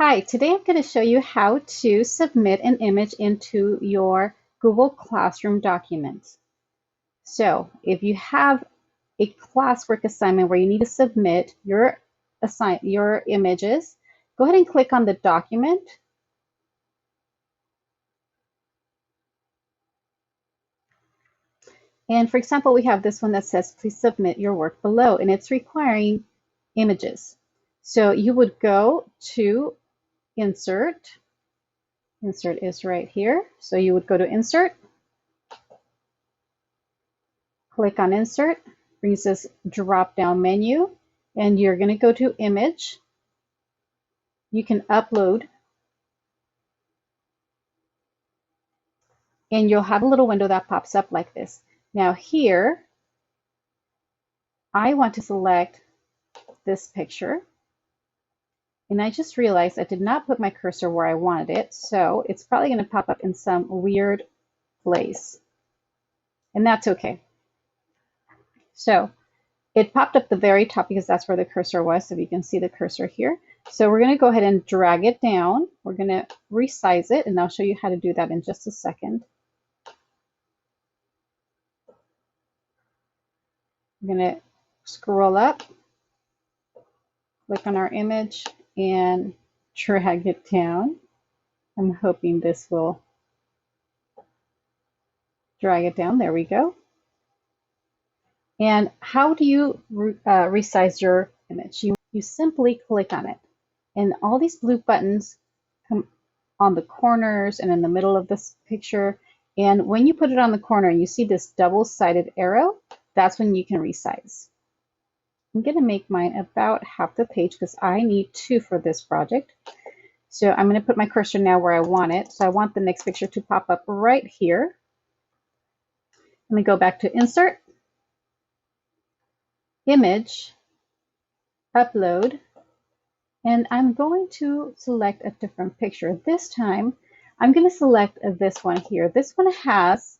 Hi, today I'm going to show you how to submit an image into your Google Classroom document. So if you have a classwork assignment where you need to submit your images, go ahead and click on the document. And for example, we have this one that says, please submit your work below, and it's requiring images. So you would go to Insert. Insert is right here. So you would go to Insert, click on Insert, brings this drop down menu, and you're going to go to Image. You can upload, and you'll have a little window that pops up like this. Now here, I want to select this picture, and I just realized I did not put my cursor where I wanted it, so it's probably going to pop up in some weird place, and that's okay. So it popped up the very top because that's where the cursor was, so you can see the cursor here. So we're going to go ahead and drag it down. We're going to resize it, and I'll show you how to do that in just a second. We're going to scroll up, click on our image, and drag it down. I'm hoping this will drag it down. There we go. And how do you resize your image? You simply click on it, and all these blue buttons come on the corners and in the middle of this picture. And when you put it on the corner, you see this double-sided arrow. That's when you can resize. I'm going to make mine about half the page because I need 2 for this project. So I'm going to put my cursor now where I want it. So I want the next picture to pop up right here. Let me go back to Insert, Image, Upload, and I'm going to select a different picture. This time, I'm going to select this one here. This one has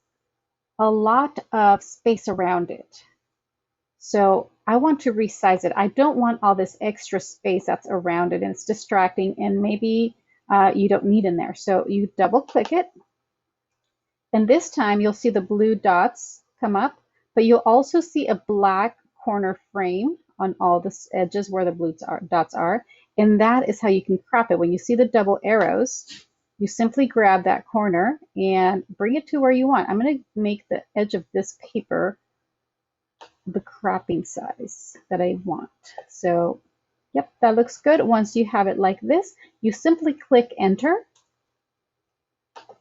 a lot of space around it. So I want to resize it. I don't want all this extra space that's around it, and it's distracting, and maybe you don't need in there. So you double click it, and this time you'll see the blue dots come up, but you'll also see a black corner frame on all the edges where the blue dots are, and that is how you can crop it. When you see the double arrows, you simply grab that corner and bring it to where you want. I'm going to make the edge of this paper the cropping size that I want. So, yep, that looks good. Once you have it like this, you simply click Enter,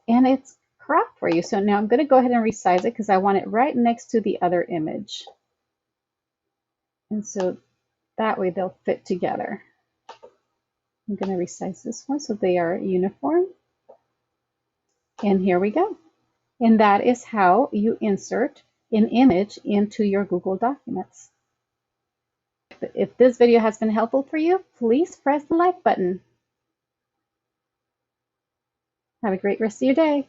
and it's cropped for you. So now I'm going to go ahead and resize it because I want it right next to the other image. And so that way they'll fit together. I'm going to resize this one so they are uniform. And here we go. And that is how you insert an image into your Google Documents. If this video has been helpful for you, please press the like button. Have a great rest of your day.